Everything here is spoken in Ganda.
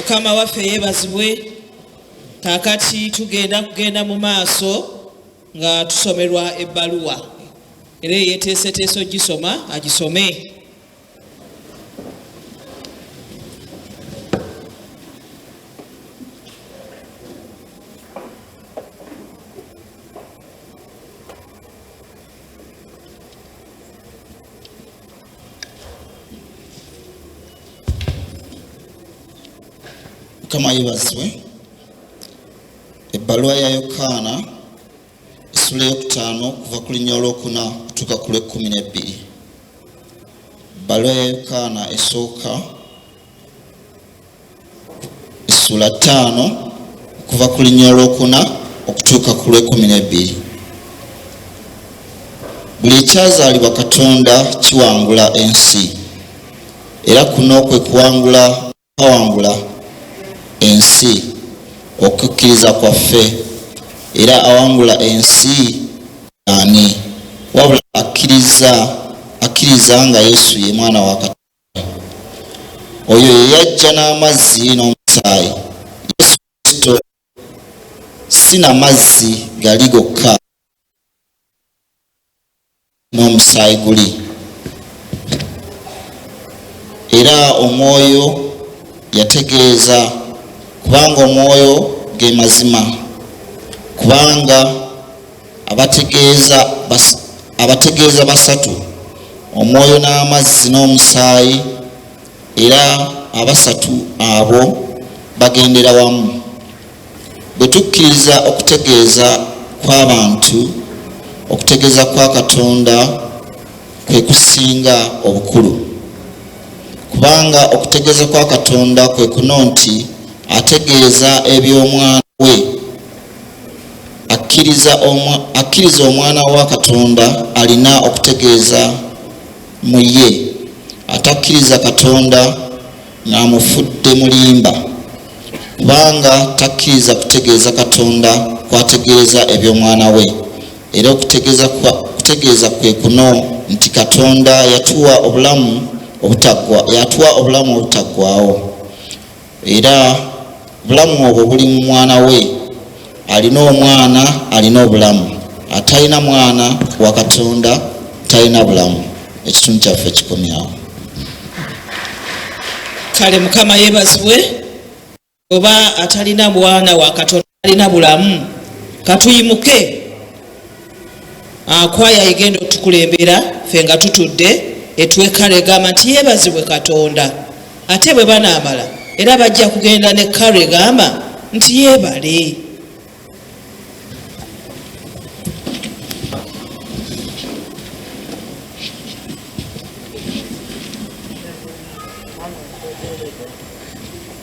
Mukama waffe yeebazibwe. Kaakati kugenda mu maaso nga tusomerwa ebbaluwa. Era yeeteeseteese ogisoma agisome. Kama yebazibwe. Ebbaluwa ya Yokaana essula ey'okutaano kuva ku linnya olwokuna kutuuka ku lw'ekkumi-n'ebbiri. Ebbaluwa ya Yokaana esooka essula 5 kuva ku linnya olwokuna okutuuka ku lw'ekkumi-n'ebbiri. Buli ekyazaalibwa Katonda kiwangula ensi, era kuno kwe kwawangula ensi okukkiriza kwaffe. Era awangula ensi ani? Wabula akkiriza nga Yesu ye mwana wa Katonda. Oyo ye yajja n'amazzi n'omusaayi. Yesu Kristo si na mazzi gali gokka n'omusaayi guli. Era omwoyo yategeeza, kubanga omwoyo ge mazima, kubanga abategeeza basatu, omwoyo n'amazzi n'omusaayi, era abasatu abo bagendera wamu. Bwe tukkiriza okutegeeza kw'abantu, okutegeeza kwa Katonda kwe kusinga obukulu, kubanga okutegeeza kwa Katonda kwe kuno nti ategeeza eby'omwana we. Akkiriza omwana wa Katonda alina okutegeeza mu ye. Atakkiriza Katonda ng'amufudde mulimba, kubanga takkiriza kutegeeza Katonda kwategeeza eby'omwana we. Era okutegeeza kwe kuno nti Katonda yatuwa obulamu obutaggwaawo, era obulamu obwo buli mu mwana we. Alina omwana alina obulamu, atalina mwana wa Katonda talina bulamu. Ekitundu kyaffe kikomyawo. Kale Mukama yeebazibwe. Oba atalina mwana wa Katonda alina bulamu, katuyimuke. Akwaya igenda otukulembera ffe nga tutudde etwekalegama nti yeebazibwe Katonda. Ate bwe banaamala era bajja kugenda ne karo egamba nti yeebale.